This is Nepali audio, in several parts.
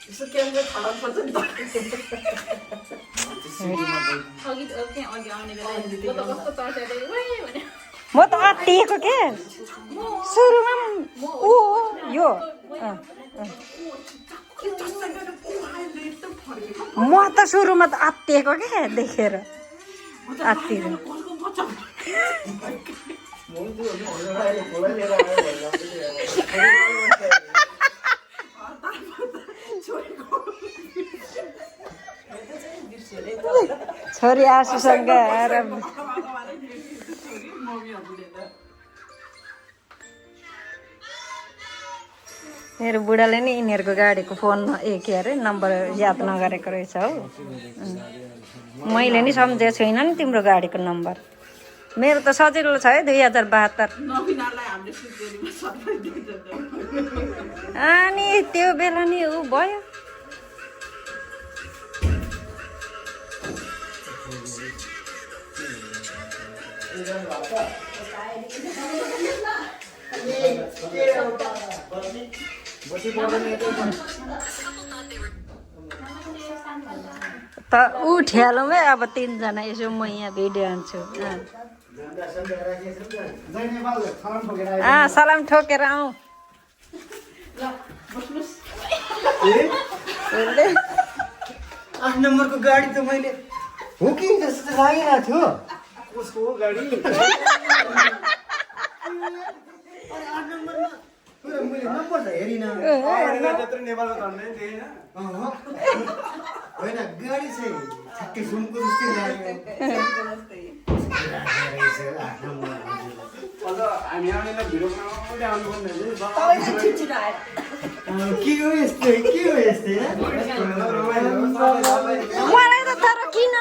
यसो क्यामेरा खराब पर्छ नि त म त अत्तिएको के सुरुमा ऊ यो म त सुरुमा त अत्तिएको के देखेर अत्तिएर छोरी आँसुसँग आएर मेरो बुढाले नि यिनीहरूको गाडीको फोन के अरे नम्बर याद नगरेको रहेछ हौ मैले नि सम्झेको छुइनँ नि तिम्रो गाडीको नम्बर मेरो त सजिलो छ है 2072 अनि त्यो बेला नि ऊ भयो त ऊ ठ्यालौँ अब 3 जना यसो म यहाँ भिडियो हान्छु सलाम ठोकेर आऊ 8 नम्बरको गाडी त मैले हो कि जस्तो लागिरहेको थियो उसको गाडी अरे 8 नम्बरमा मैले नम्बर त हेरिनँ त्यत्रो नेपालको धन्दै थिएन होइन गाडी चाहिँ ठ्याक्कै सुनको जस्तै लाग्यो अझ हामी आउनेलाई भिडियो बनाउँदै आउनुपर्ने के हो यस्तै मलाई त तर किन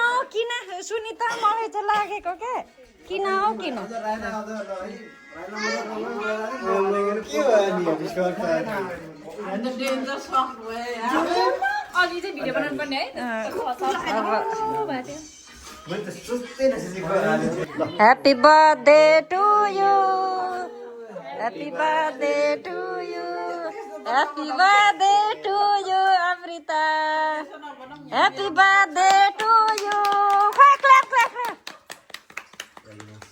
सुनिता मलाई त लागेको के किन Happy birthday to you. Happy birthday to you. Happy birthday to you, Amrita. Happy birthday to you. Clap.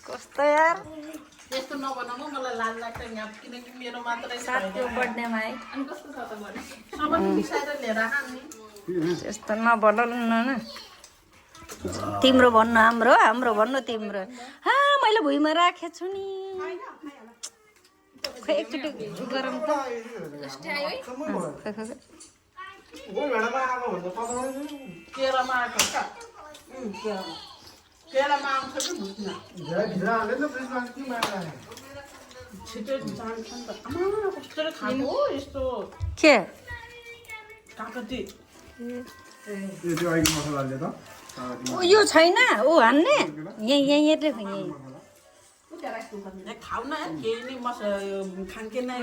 कस्तो यार त्यस्तो नबनाउनु मलाई लाज लाग्छ यहाँ किनकि मेरो मात्रै साथीको बर्थडेमा है अनि कस्तो छ त भने सबै मिसाएर लिएर आउने त्यस्तो नबनाउनु न तिम्रो भन्नु हाम्रो भन्नु तिम्रो मैले भुइँमा राखेको छु नि खै एकचोटि गरम त केरामा आएको छ केरामा आउँछ कि बुझ्न छिटो जान्छ नि त आमा कस्तो खानु हो यस्तो के काकती यो छैन ऊ हान्ने यहीँ खाऊ न केही नै खान्के नै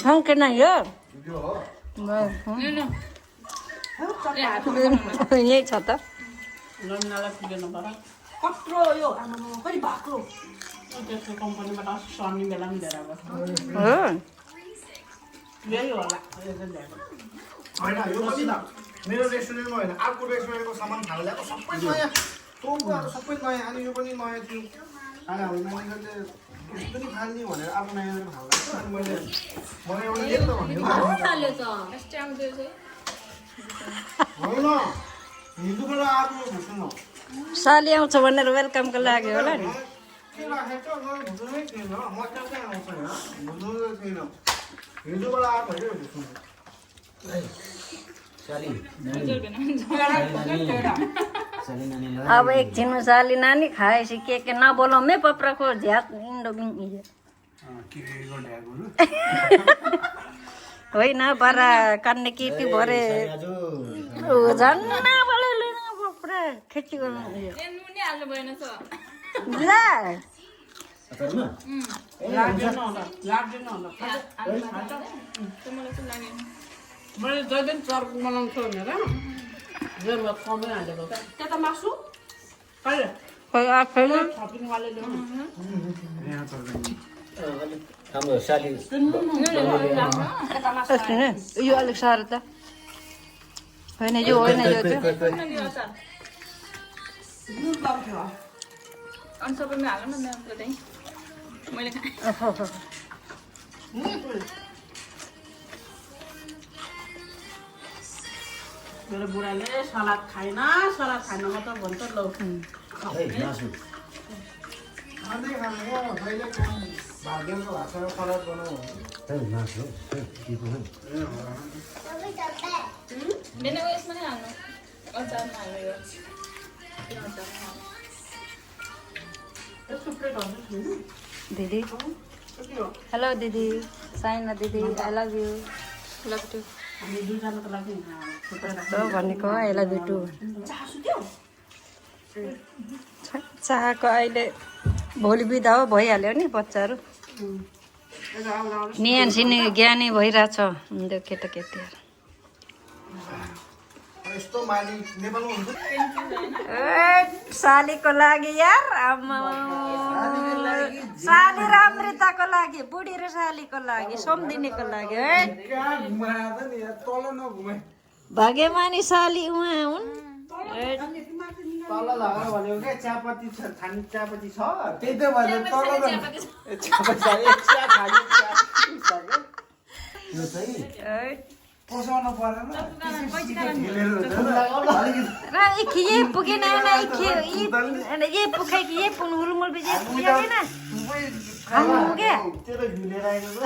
खान्के नै हो यही छ त नमिनालाई पुगेन पर कत्रो यो आमा कति भएको त्यसको कम्पनीबाट शनि बेला पनि लिएर यही होला होइन यो पनि मेरो रेस्टुरेन्टमा होइन अर्को रेस्टुरेन्टको सामान खान ल्याएको सबै नयाँ टोपहरू सबै नयाँ अनि यो पनि नयाँ थियो अनि हाम्रो नानीहरूले यस्तो पनि खाने भनेर अर्को नयाँ खान लाग्छ अनि मैले एउटा एक त भनेको होइन हिन्दूबाट आएको भुस्नु साली आउँछ भनेर वेलकमको लागि होला नि के राखेको छ भुस्नै थिएन मजा चाहिँ आउँछ यहाँ भुस्नु थिएन हिन्दूबाट आएको होइन भुस्नु अब एकछिन साली नानी खाएपछि के नबोलाउँ है पप्राको झ्याक इन्डोमिङ होइन बरा कान्ने केटी भरे झन् पुरा खेती गर्नु मैले जहिले चर्को बनाउँछु भनेर जेमा कमै हालेको त्यता मासु कहिले खोइ आफैले थपिङवाले ल्याउनु हाम्रो साली यो अलिक साह्रो त होइन यो होइन यो त्यो अनि सबैमा हाल्नु न मेरो चाहिँ मैले खाएँ मेरो बुढाले सलाद खाएन मात्र भन्छ लौ मासु खाँदै खानु हो कहिले भाग्यको भाषामा सलाद बनाऊ मासु बिना उयसमा नै हाल्नु अचारमा हाल्नु यो दिदी हेलो दिदी साइना दिदी I love you love too हामी दुईजनाको लागि भनेको आई लभ यु टु चाहको अहिले भोलि बिदा हो भइहाल्यो नि बच्चाहरू निहान सिने ज्ञानी भइरहेछ त्यो केटाकेटीहरू यस्तो मालिक नेपालमा हुन्छ सालीको लागि यार साली र अमृताको लागि बुढी र सालीको लागि सोमदिनीको लागि है कहाँ घुमाएर त नि तल नघुमाए भाग्यमानी साली उहाँ हुन् तल लगाएर भनेको क्या चियापत्ती छ खाने चियापत्ती छ त्यही त भनेर तल यो चाहिँ पसाउन परेन र ये पुगेन ये पुखाइ कि ये पुन हुलमुल बिजे पुगेन हम पुगे त्यो त झुलेर आएको छ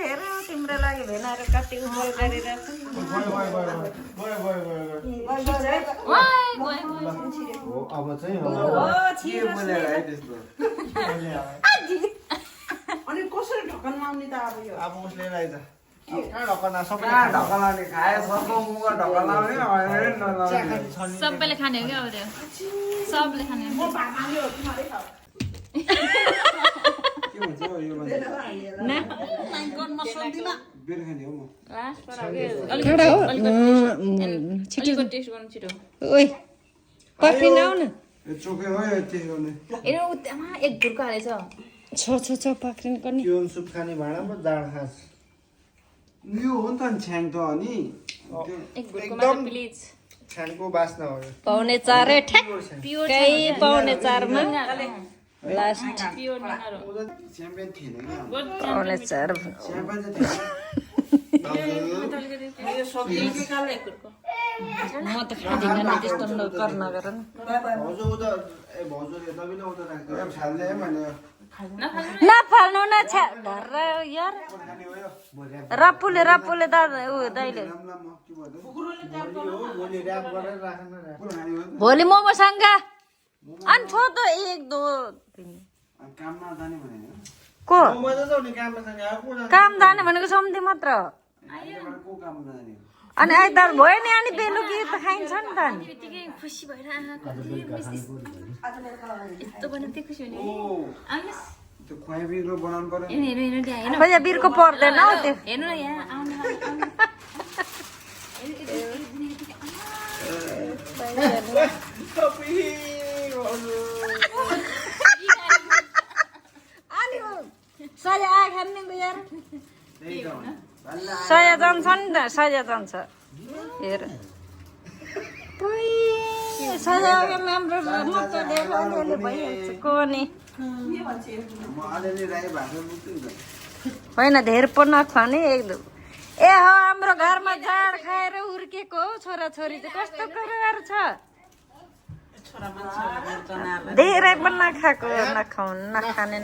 हेर तिम्रो लागि भेनाहरू कति उमल गरिरहेछ हो अब चाहिँ अनि कसरी ढकनमा आउने त अब यो अब उसले आइज कहाँ ढकना सबै ढकलाउने खाए सबको मुख ढकलाउने सबैले खाने हो क्या अब त्यो सबले खाने हो छिटो टेस्ट गर्नु छिटो ओइ पक्रिन आउ न चोकै हो टेस्ट गर्ने एक घुर्को हालेछ छ पक्रिन पनि त्यो सुप खाने भाँडामा दाल खास यो हो नि त छ्याङ त अनि एक घुर्को मात्र प्लिज छ्याङको बास्ना हो यो पाउने चारै ठ्याक्कै पाउने चारमा लास्ट प्योर निहारो च्याम्पियन थिएन क्या पाउने चार च्याम्पियन चाहिँ यो सब्जी के काले एक घुर्को म त खाँदिनँ नि त्यस्तो नगर नगर न भाउजू उता ए भाउजूले तपाईँले उता राख्दैन खाल्दै भने नफाल्नु न छ्या धर यार रप्पुले दादा ऊ दाइले भोलि ऱ्याप गरेर राख्नु भोलि मोमोसँग अनि छो त एक दो काममा जाने भने को मजा जाउने काममा जाने अब को जाने काम जाने भनेको सम्धि मात्र को काममा जाने अनि आइतबार भयो नि अनि बेलुकी त खाइन्छ नि त अनि त्यतिकै खुसी भएर यस्तो भने त्यही खुसी हुने आउनुहोस् त्यो खुवाइबिरो बनाउनु पर्यो हेर्नु हेर्नु त्यहाँ हेर्नु खोइ बिर्को पर्दैन हौ त्यो हेर्नु न यहाँ आउनु अनि सय आ खान्ने यार सय जान्छ नि त सय जान्छ हेर सय राम्रो मात्र धेरै भइहाल्छ को नि होइन धेरै पो नखुवाने एकदम ए हो हाम्रो घरमा जाड खाएर हुर्केको हौ छोराछोरी चाहिँ कस्तो कुराहरू छ धेरै पनि नखाएको नखाने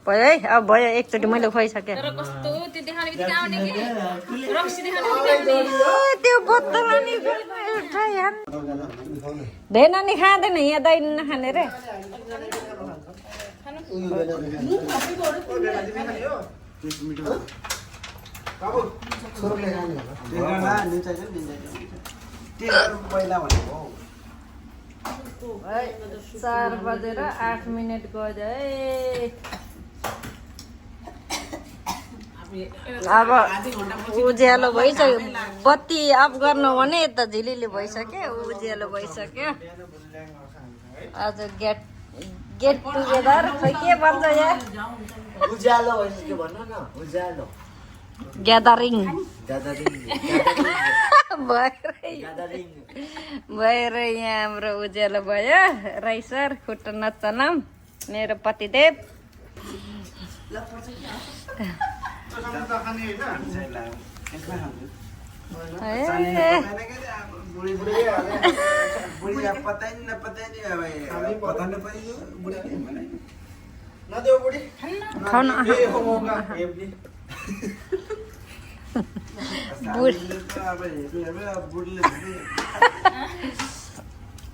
भयो है अब भयो एकचोटि मैले खुवाइसकेँ तर कस्तो त्यो देखाउने बित्तिकै आउने कि रक्सी देखाउने बित्तिकै त्यो बोतल अनि धेरै नि खाँदैन यहाँ दही नखाने रे चार बजेर 8 मिनट गयो है अब उज्यालो भइसक्यो बत्ती अफ गर्नु भने यता झिलिली भइसक्यो उज्यालो भइसक्यो आज गेट टुगेदर खै के भन्छ यहाँ उज्यालो के भन्नु न उज्यालो ग्यादरिङ ग्यादरिङ भएर यहाँ हाम्रो उज्यालो भयो राई सर खुट्टा नचनाम मेरो पतिदेव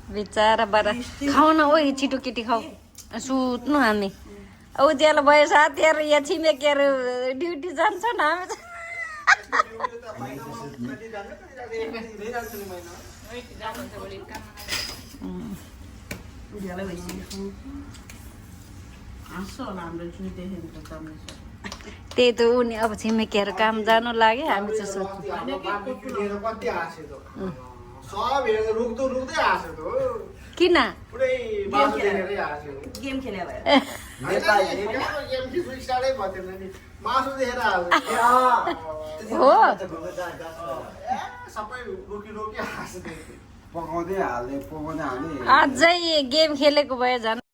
बिचारा बडा खाऊ न ओ छिटो केटी खाऊ सुत्नु हामी उज्यालो भयो साथीहरू यहाँ छिमेकीहरू ड्युटी जान्छ न हामी त्यही त उनी अब छिमेकीहरू काम जानु लाग्यो हामी चाहिँ सोध्नु किन गेम खेले भयो हो पकाउँदै हाल्ने अझै गेम खेलेको भए झन्